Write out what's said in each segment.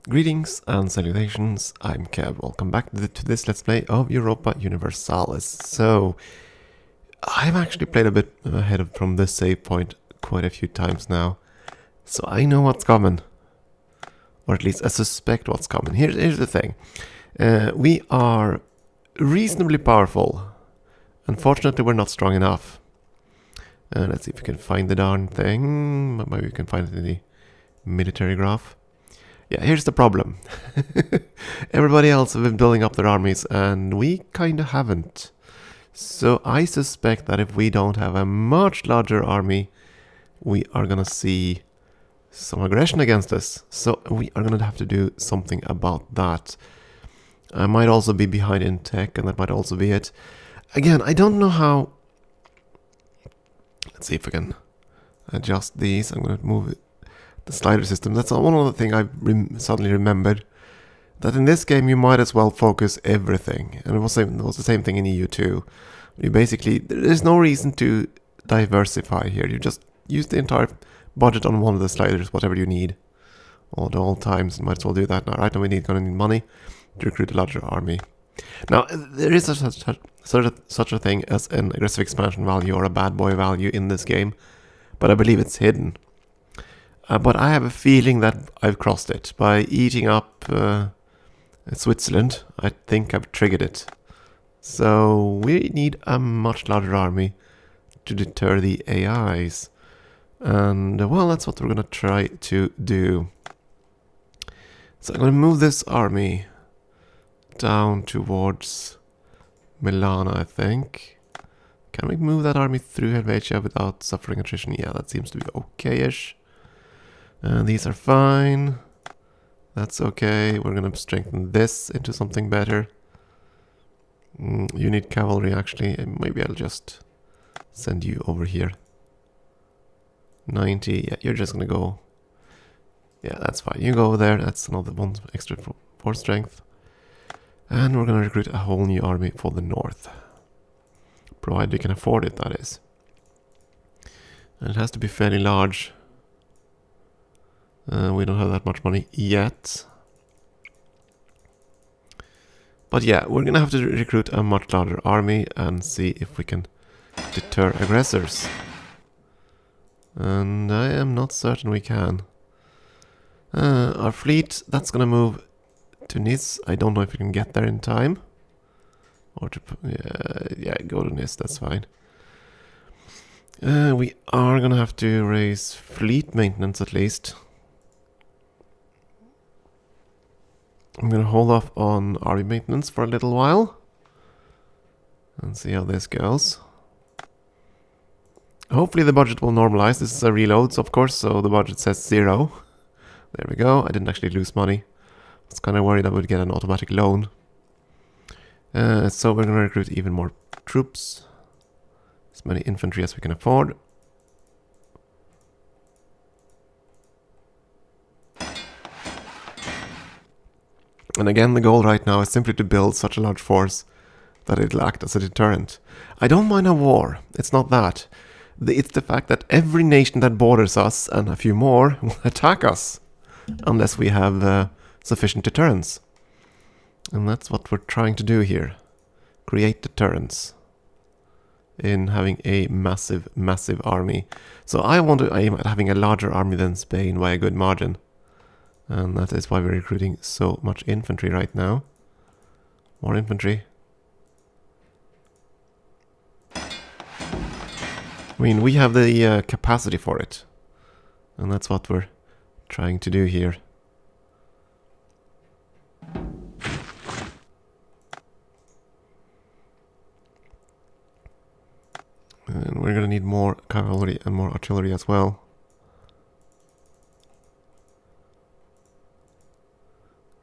Greetings and salutations, I'm Kev. Welcome back to this Let's Play of Europa Universalis. So, I've actually played a bit ahead from this save point quite a few times now. So I know what's coming. Or at least I suspect what's coming. Here's the thing. We are reasonably powerful. Unfortunately, we're not strong enough. Let's see if we can find the darn thing. Maybe we can find it in the military graph. Yeah, here's the problem. Everybody else have been building up their armies, and we kind of haven't. So I suspect that if we don't have a much larger army, we are gonna see some aggression against us. So we are gonna have to do something about that. I might also be behind in tech, and that might also be it. Again, I don't know how... Let's see if I can adjust these. I'm gonna move it. The slider system. That's one other thing I suddenly remembered. That in this game you might as well focus everything. And it was the same thing in EU2. You basically, there's no reason to diversify here. You just use the entire budget on one of the sliders, whatever you need. At all times, you might as well do that now. Right now gonna need money to recruit a larger army. Now, there is such a thing as an aggressive expansion value or a bad boy value in this game. But I believe it's hidden. But I have a feeling that I've crossed it. By eating up Switzerland, I think I've triggered it. So we need a much larger army to deter the AIs. And well, that's what we're going to try to do. So I'm going to move this army down towards Milan, I think. Can we move that army through Helvetia without suffering attrition? Yeah, that seems to be okay-ish. These are fine. That's okay. We're going to strengthen this into something better. You need cavalry, actually. Maybe I'll just send you over here. 90. Yeah, you're just going to go. Yeah, that's fine. You go over there. That's another one extra for strength. And we're going to recruit a whole new army for the north. Provided we can afford it, that is. And it has to be fairly large. We don't have that much money yet. But yeah, we're gonna have to recruit a much larger army and see if we can deter aggressors. And I am not certain we can. Our fleet, that's gonna move to Nice. I don't know if we can get there in time. Or to... yeah, go to Nice, that's fine. We are gonna have to raise fleet maintenance at least. I'm going to hold off on army maintenance for a little while and see how this goes. Hopefully the budget will normalize. This is a reload, of course, so the budget says 0. There we go. I didn't actually lose money. I was kind of worried I would get an automatic loan. So we're going to recruit even more troops. As many infantry as we can afford. And again, the goal right now is simply to build such a large force that it'll act as a deterrent. I don't mind a war, it's not that. It's the fact that every nation that borders us, and a few more, will attack us. Unless we have sufficient deterrence. And that's what we're trying to do here. Create deterrence. In having a massive, massive army. So I want to aim at having a larger army than Spain by a good margin. And that is why we're recruiting so much infantry right now. More infantry. I mean, we have the capacity for it. And that's what we're trying to do here. And we're gonna need more cavalry and more artillery as well.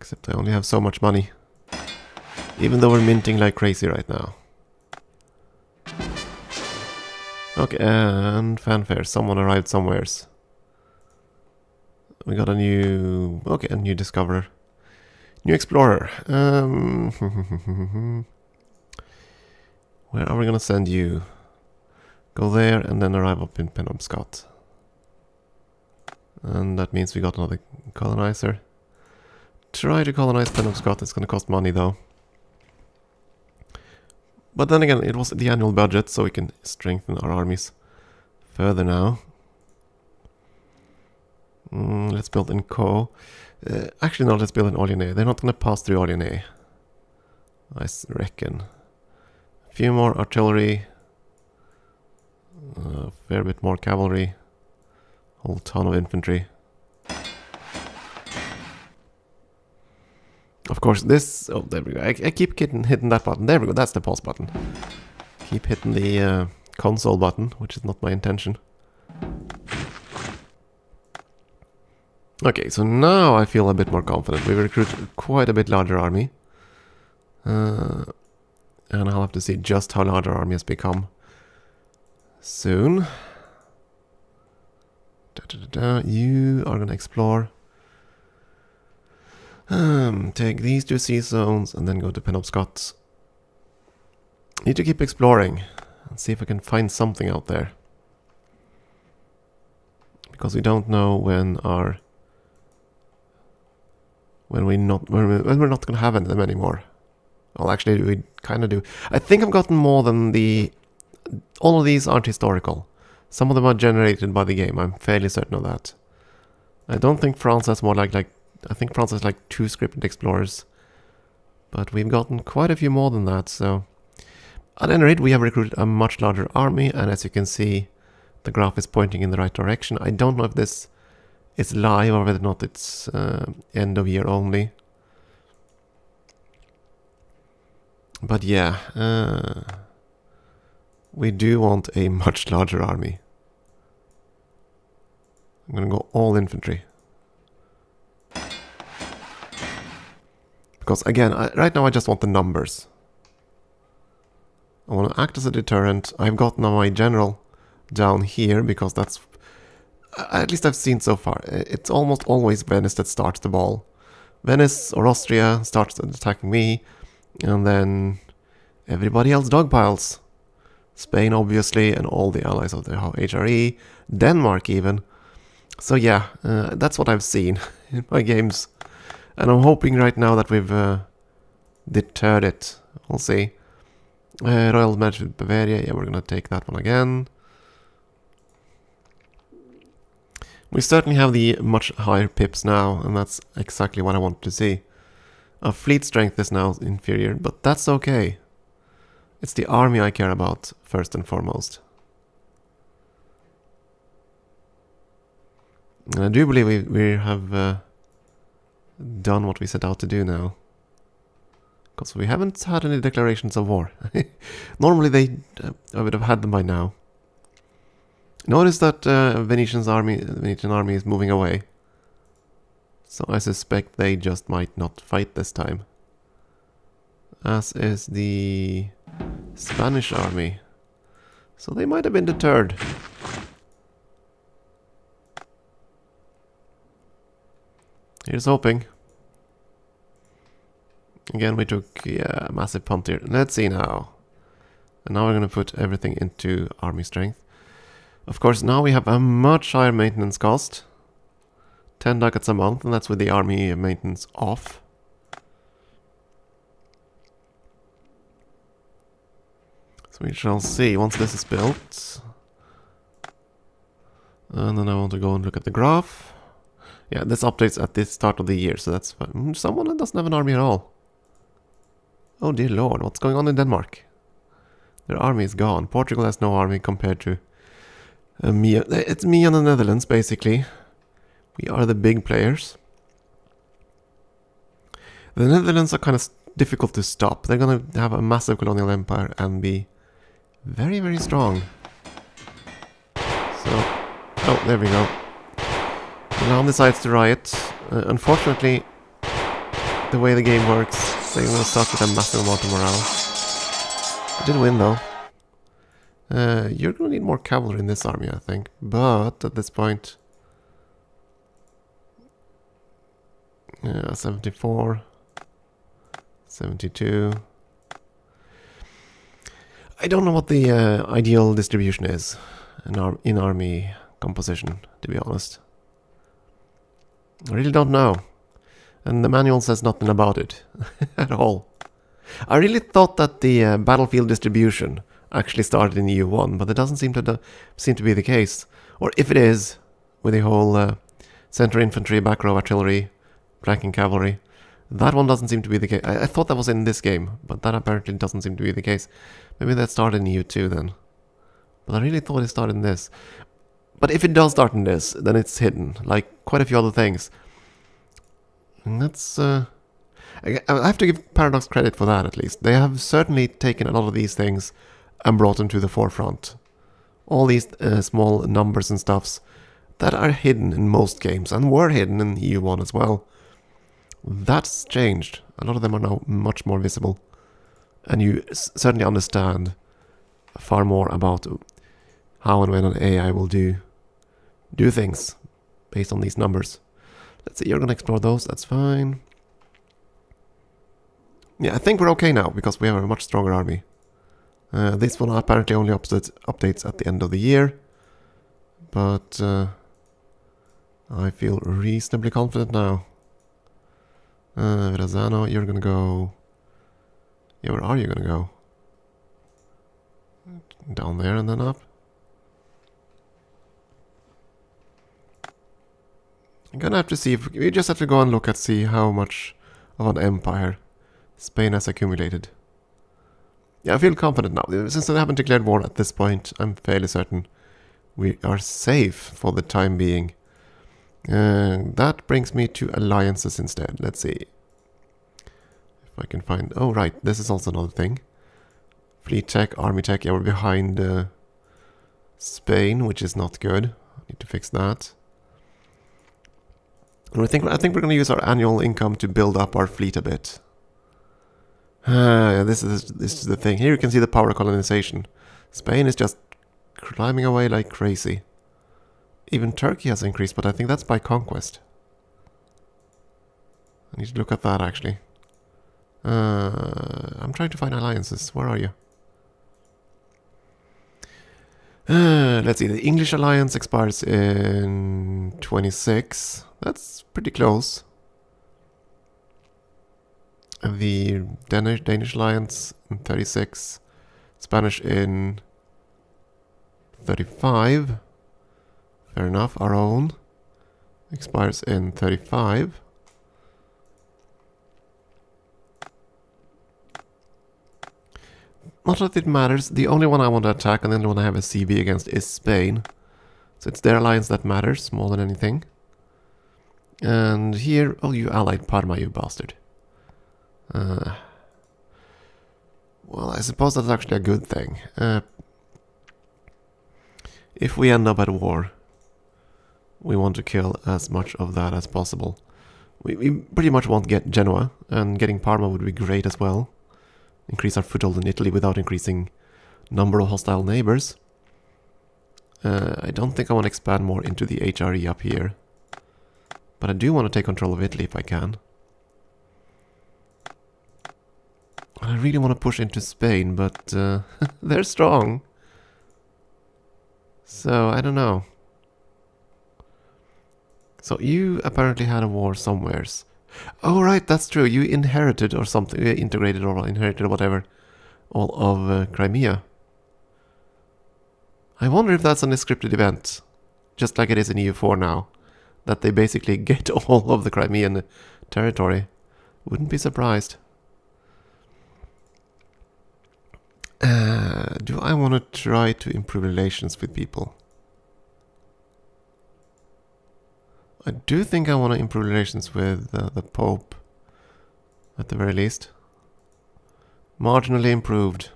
Except I only have so much money. Even though we're minting like crazy right now. Okay, and fanfare. Someone arrived somewheres. We got a new... Okay, a new discoverer. New explorer. Where are we gonna send you? Go there and then arrive up in Penobscot. And that means we got another colonizer. try to colonize Penobscot. It's going to cost money though. But then again, it was the annual budget, so we can strengthen our armies further now. Let's build in Co. Actually, no, let's build in Orléans. They're not going to pass through Orléans, I reckon. A few more artillery. A fair bit more cavalry. Whole ton of infantry. Of course, this... Oh, there we go. I keep hitting that button. There we go. That's the pause button. Keep hitting the console button, which is not my intention. Okay, so now I feel a bit more confident. We've recruited quite a bit larger army. And I'll have to see just how large our army has become soon. You are gonna explore. Take these 2 sea zones and then go to Penobscot. Need to keep exploring and see if I can find something out there. Because we don't know when we're not gonna have them anymore. Well, actually, we kind of do. I think I've gotten more than all of these aren't historical. Some of them are generated by the game. I'm fairly certain of that. I don't think France has more like I think France has like 2 scripted explorers. But we've gotten quite a few more than that, so... At any rate, we have recruited a much larger army, and as you can see, the graph is pointing in the right direction. I don't know if this is live or whether or not it's end of year only. But yeah, we do want a much larger army. I'm gonna go all infantry. Because again, right now I just want the numbers. I want to act as a deterrent. I've got now my general down here because that's... At least I've seen so far. It's almost always Venice that starts the ball. Venice or Austria starts attacking me. And then everybody else dogpiles. Spain obviously and all the allies of the HRE. Denmark even. So yeah, that's what I've seen in my games. And I'm hoping right now that we've deterred it. We'll see. Royal Match with Bavaria, yeah, we're gonna take that one again. We certainly have the much higher pips now, and that's exactly what I wanted to see. Our fleet strength is now inferior, but that's okay. It's the army I care about, first and foremost. And I do believe we have done what we set out to do now. Because we haven't had any declarations of war. Normally I would have had them by now. Notice that Venetian army is moving away. So I suspect they just might not fight this time. As is the Spanish army. So they might have been deterred. Here's hoping. Again, we took a massive punt here. Let's see now. And now we're going to put everything into army strength. Of course, now we have a much higher maintenance cost. 10 ducats a month, and that's with the army maintenance off. So we shall see once this is built. And then I want to go and look at the graph. Yeah, this updates at the start of the year, so that's fine. Someone that doesn't have an army at all. Oh dear lord, what's going on in Denmark? Their army is gone. Portugal has no army compared to me. It's me and the Netherlands, basically. We are the big players. The Netherlands are kind of difficult to stop. They're going to have a massive colonial empire and be very, very strong. So, oh, there we go. Milan decides to riot. Unfortunately, the way the game works, they're going to start with a massive amount of morale. I did win though. You're going to need more cavalry in this army, I think. But at this point... 74... 72... I don't know what the ideal distribution is in army composition, to be honest. I really don't know. And the manual says nothing about it at all. I really thought that the battlefield distribution actually started in EU1, but it doesn't seem to be the case. Or if it is, with the whole center infantry, back row artillery, flanking cavalry, that one doesn't seem to be the case. I thought that was in this game, but that apparently doesn't seem to be the case. Maybe that started in EU2 then. But I really thought it started in this. But if it does start in this, then it's hidden, like quite a few other things. And that's... I have to give Paradox credit for that, at least. They have certainly taken a lot of these things and brought them to the forefront. All these small numbers and stuffs that are hidden in most games, and were hidden in EU1 as well. That's changed. A lot of them are now much more visible. And you certainly understand far more about how and when an AI will do things based on these numbers. Let's see, you're going to explore those, that's fine. Yeah, I think we're okay now, because we have a much stronger army. This one apparently only updates at the end of the year. But I feel reasonably confident now. Razano, you're going to go... Yeah, where are you going to go? Down there and then up? I'm gonna have to see if we just have to go and look at see how much of an empire Spain has accumulated. Yeah, I feel confident now. Since they haven't declared war at this point, I'm fairly certain we are safe for the time being. That brings me to alliances instead. Let's see if I can find... Oh, right, this is also another thing. Fleet tech, army tech. Yeah, we're behind Spain, which is not good. Need to fix that. And I think we're going to use our annual income to build up our fleet a bit. Yeah, this is the thing. Here you can see the power of colonization. Spain is just climbing away like crazy. Even Turkey has increased, but I think that's by conquest. I need to look at that actually. I'm trying to find alliances. Where are you? Let's see. The English alliance expires in 26. That's pretty close. And the Danish alliance in 36. Spanish in 35. Fair enough. Our own expires in 35. Not that it matters. The only one I want to attack and the only one I have a CB against is Spain. So it's their alliance that matters more than anything. And here... Oh, you allied Parma, you bastard. Well, I suppose that's actually a good thing. If we end up at war, we want to kill as much of that as possible. We pretty much want to get Genoa, and getting Parma would be great as well. Increase our foothold in Italy without increasing number of hostile neighbors. I don't think I want to expand more into the HRE up here. But I do want to take control of Italy if I can. I really want to push into Spain, but they're strong. So, I don't know. So, you apparently had a war somewheres. Oh, right, that's true. You inherited or something. Integrated or inherited or whatever. All of Crimea. I wonder if that's an scripted event. Just like it is in EU4 now. That they basically get all of the Crimean territory. Wouldn't be surprised. Do I want to try to improve relations with people? I do think I want to improve relations with the Pope. At the very least. Marginally improved.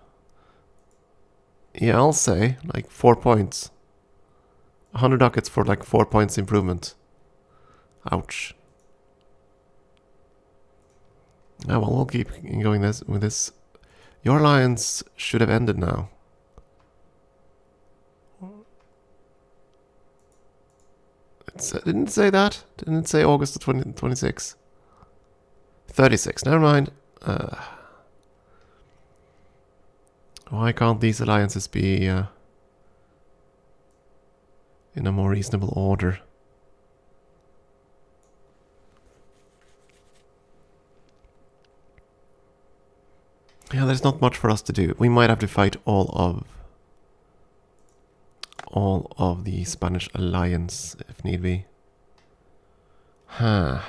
Yeah, I'll say like 4 points. 100 ducats for like 4 points improvement. Ouch. Oh, well, we'll keep going with this. Your alliance should have ended now. Didn't it say that? Didn't it say August 26? 36, never mind. Why can't these alliances be in a more reasonable order? Yeah, there's not much for us to do. We might have to fight all of the Spanish alliance if need be. Huh.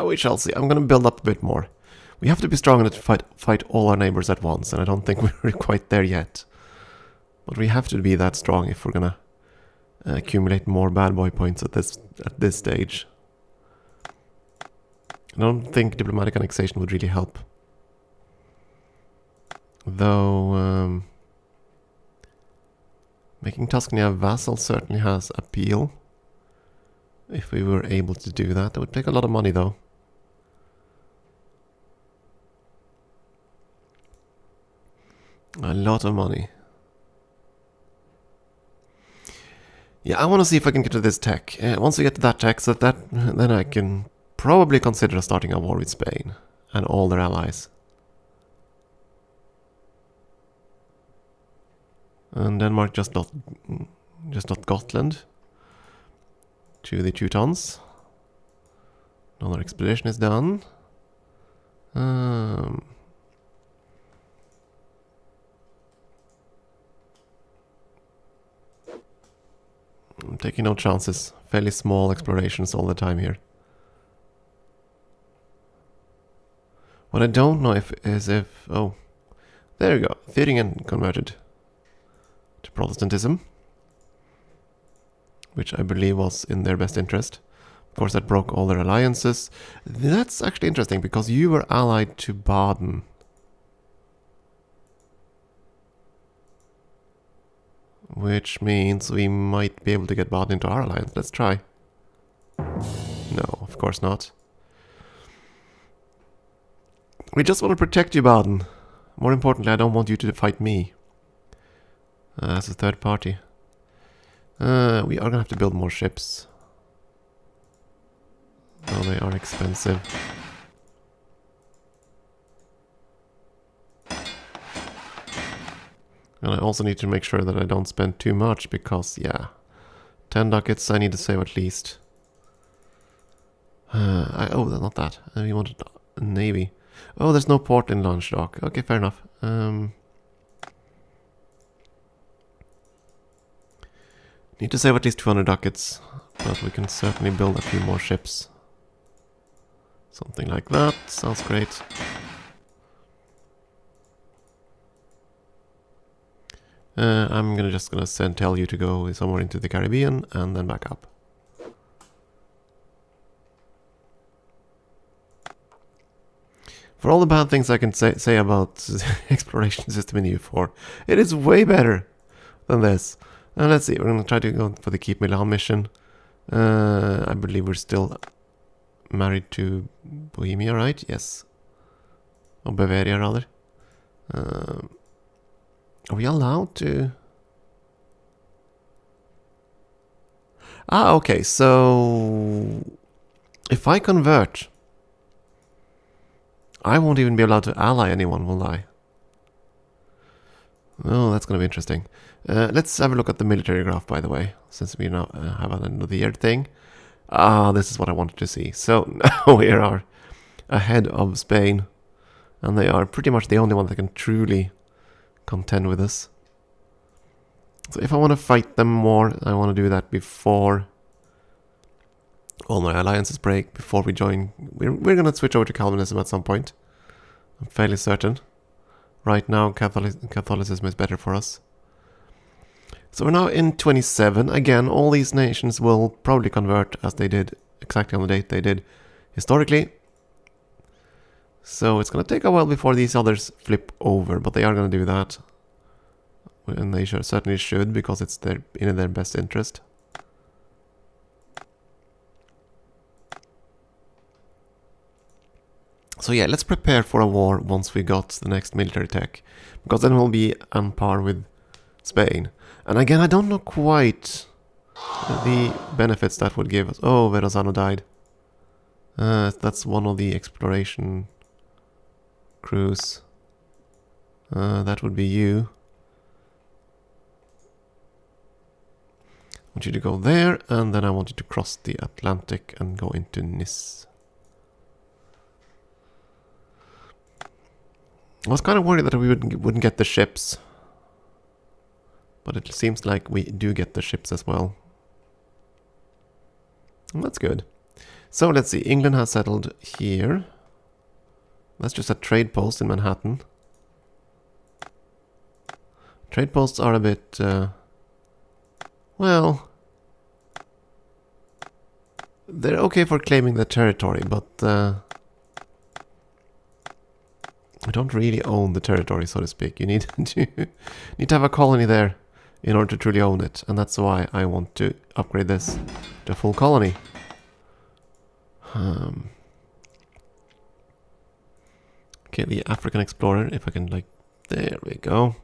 We shall see. I'm going to build up a bit more. We have to be strong enough to fight all our neighbors at once, and I don't think we're quite there yet. But we have to be that strong if we're going to accumulate more bad boy points at this stage. I don't think diplomatic annexation would really help. Though making Tuscany a vassal certainly has appeal. If we were able to do that, that would take a lot of money though. A lot of money. Yeah, I want to see if I can get to this tech. Once we get to that tech, then I can probably consider starting a war with Spain and all their allies. And Denmark just not Gotland to the Teutons. Another expedition is done. I'm taking no chances. Fairly small explorations all the time here. What I don't know is if oh, there you go. Thüringen converted to Protestantism, which I believe was in their best interest. Of course, that broke all their alliances. That's actually interesting because you were allied to Baden. Which means we might be able to get Baden into our alliance. Let's try. No, of course not. We just want to protect you, Baden. More importantly, I don't want you to fight me. As a third party. We are going to have to build more ships. Oh, they are expensive. And I also need to make sure that I don't spend too much because, yeah, 10 ducats I need to save at least. Oh, not that. We wanted a navy. Oh, there's no port in Landsdock. Okay, fair enough. Need to save at least 200 ducats, but we can certainly build a few more ships. Something like that. Sounds great. I'm just gonna tell you to go somewhere into the Caribbean and then back up. For all the bad things I can say about the exploration system in EU4, it is way better than this. Let's see, we're gonna try to go for the Keep Milan mission. I believe we're still married to Bohemia, right? Yes. Or Bavaria, rather. Are we allowed to? Ah, okay, so if I convert, I won't even be allowed to ally anyone, will I? Oh, that's going to be interesting. Let's have a look at the military graph, by the way, since we now have an end of the year thing. Ah, this is what I wanted to see. So now we are ahead of Spain, and they are pretty much the only one that can truly contend with us. So if I want to fight them more, I want to do that before all my alliances break, before we join. We're going to switch over to Calvinism at some point. I'm fairly certain. Right now, Catholicism is better for us. So we're now in 27. Again, all these nations will probably convert as they did, exactly on the date they did historically. So it's going to take a while before these others flip over, but they are going to do that. And they certainly should, because it's in their best interest. So yeah, let's prepare for a war once we got the next military tech, because then we'll be on par with Spain. And again, I don't know quite the benefits that would give us. Oh, Verrazano died. That's one of the exploration crews. That would be you. want you to go there, and then I want you to cross the Atlantic and go into Nice. I was kind of worried that we wouldn't get the ships. But it seems like we do get the ships as well. And that's good. So let's see, England has settled here. That's just a trade post in Manhattan. Trade posts are a bit, well, they're okay for claiming the territory, but we don't really own the territory, so to speak. You need to have a colony there in order to truly own it, and that's why I want to upgrade this to full colony. Okay, the African explorer, if I can, like, there we go.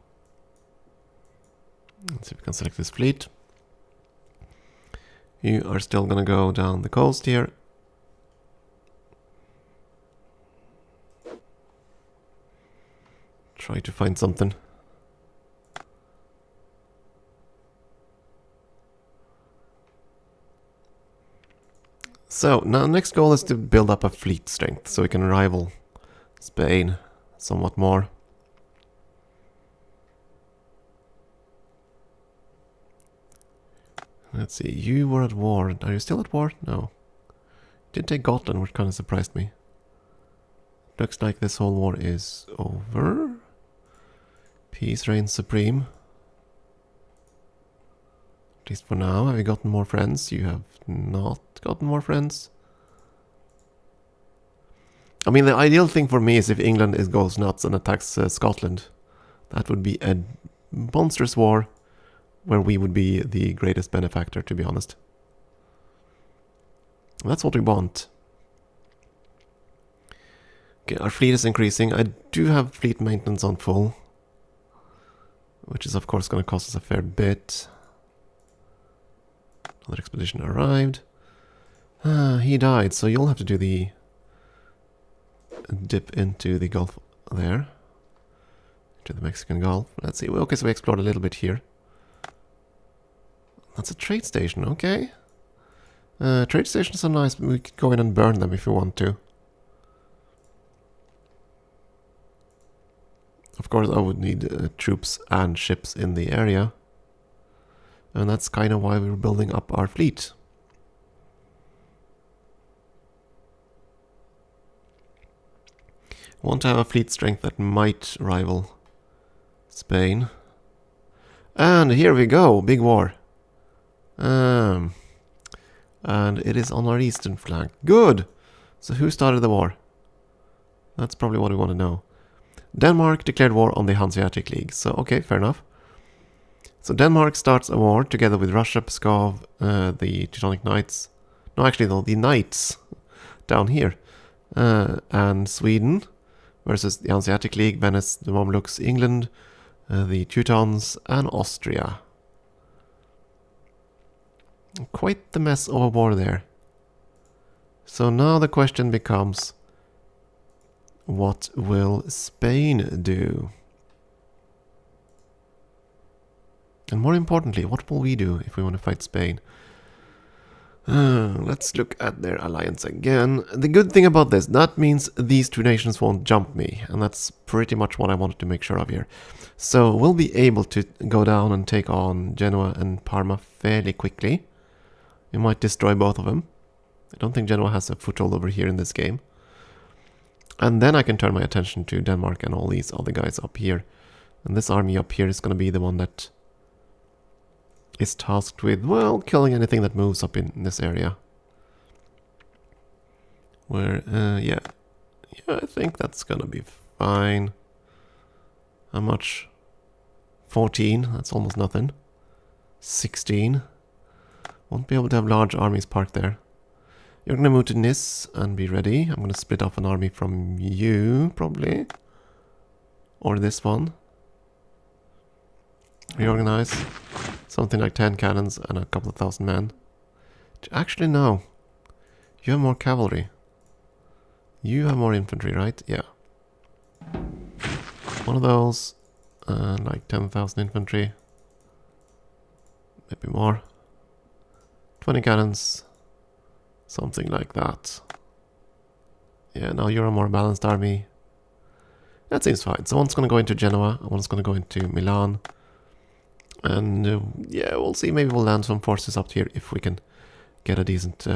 Let's see if we can select this fleet. You are still gonna go down the coast here. Try to find something. So, now next goal is to build up a fleet strength so we can rival Spain somewhat more. Let's see, you were at war. Are you still at war? No. Did take Gotland, which kind of surprised me. Looks like this whole war is over. Peace reigns supreme. At least for now. Have you gotten more friends? You have not gotten more friends. I mean, the ideal thing for me is if England goes nuts and attacks Scotland. That would be a monstrous war where we would be the greatest benefactor, to be honest. That's what we want. Okay, our fleet is increasing. I do have fleet maintenance on full, which is of course going to cost us a fair bit. Another expedition arrived. He died, so you'll have to do the dip into the Gulf there. To the Mexican Gulf. Let's see. Okay, so we explored a little bit here. That's a trade station, okay. Trade stations are nice, but we could go in and burn them if we want to. Of course, I would need troops and ships in the area. And that's kind of why we're building up our fleet. Want to have a fleet strength that might rival Spain. And here we go, big war. And it is on our eastern flank. Good! So who started the war? That's probably what we want to know. Denmark declared war on the Hanseatic League. So, okay, fair enough. So Denmark starts a war together with Russia, Pskov, the Teutonic Knights. No, actually, no, the Knights down here. And Sweden versus the Hanseatic League, Venice, the Mamluks, England, the Teutons, and Austria. Quite the mess of a war there. So now the question becomes, what will Spain do? And more importantly, what will we do if we want to fight Spain? Let's look at their alliance again. The good thing about this, that means these two nations won't jump me. And that's pretty much what I wanted to make sure of here. So we'll be able to go down and take on Genoa and Parma fairly quickly. We might destroy both of them. I don't think Genoa has a foothold over here in this game. And then I can turn my attention to Denmark and all these other guys up here. And this army up here is going to be the one that is tasked with, well, killing anything that moves up in this area. Where, yeah, I think that's going to be fine. How much? 14, that's almost nothing. 16. Won't be able to have large armies parked there. You're going to move to Nice and be ready. I'm going to split off an army from you, probably. Or this one. Reorganize. Something like 10 cannons and a couple of thousand men. Actually, no. You have more cavalry. You have more infantry, right? Yeah. One of those. Like 10,000 infantry. Maybe more. 20 cannons. Something like that. Yeah, now you're a more balanced army. That seems fine. So one's going to go into Genoa, one's going to go into Milan. And yeah, we'll see. Maybe we'll land some forces up here if we can get a decent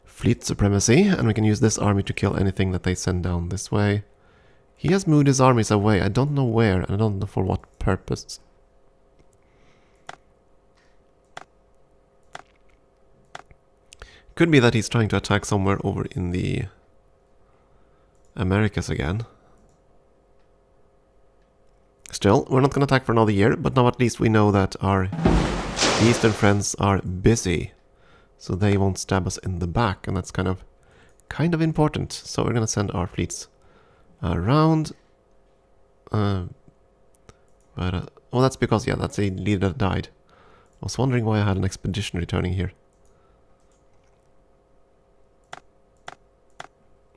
fleet supremacy. And we can use this army to kill anything that they send down this way. He has moved his armies away. I don't know where, and I don't know for what purpose. Could be that he's trying to attack somewhere over in the Americas again. Still, we're not going to attack for another year, but now at least we know that our eastern friends are busy. So they won't stab us in the back, and that's kind of important. So we're going to send our fleets around. Well, that's because, yeah, that's a leader that died. I was wondering why I had an expedition returning here.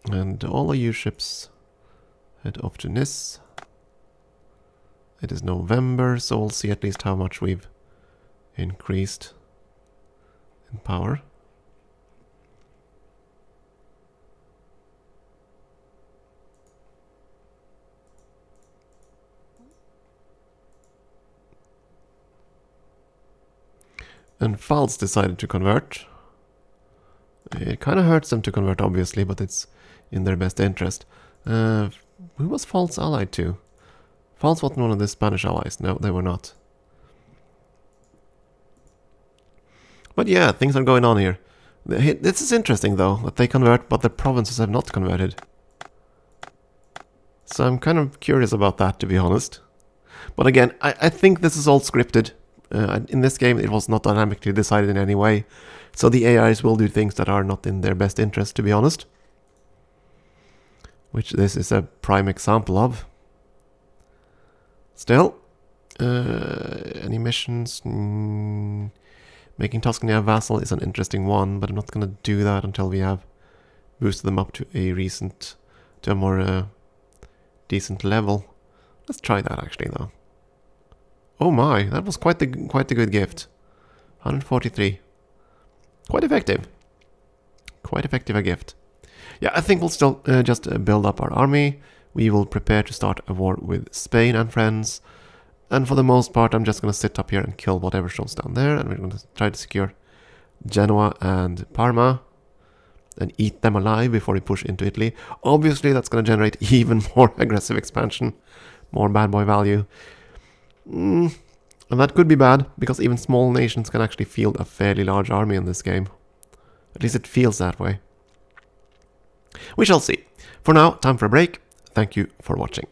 And all of you ships head off to Nice. It is November, so we'll see at least how much we've increased in power. And Pfalz decided to convert. It kind of hurts them to convert, obviously, but it's in their best interest. Who was Pfalz allied to? Pfalz wasn't one of the Spanish allies. No, they were not. But yeah, things are going on here. This is interesting, though, that they convert, but the provinces have not converted. So I'm kind of curious about that, to be honest. But again, I think this is all scripted. In this game, it was not dynamically decided in any way. So the AIs will do things that are not in their best interest, to be honest. Which this is a prime example of. Still, any missions? Making Tuscany a vassal is an interesting one, but I'm not going to do that until we have boosted them up to a more decent level. Let's try that actually, though. Oh my, that was quite the good gift. 143. Quite effective. Quite effective a gift. Yeah, I think we'll still just build up our army. We will prepare to start a war with Spain and friends. And for the most part, I'm just going to sit up here and kill whatever shows down there. And we're going to try to secure Genoa and Parma. And eat them alive before we push into Italy. Obviously, that's going to generate even more aggressive expansion. More bad boy value. And that could be bad, because even small nations can actually field a fairly large army in this game. At least it feels that way. We shall see. For now, time for a break. Thank you for watching.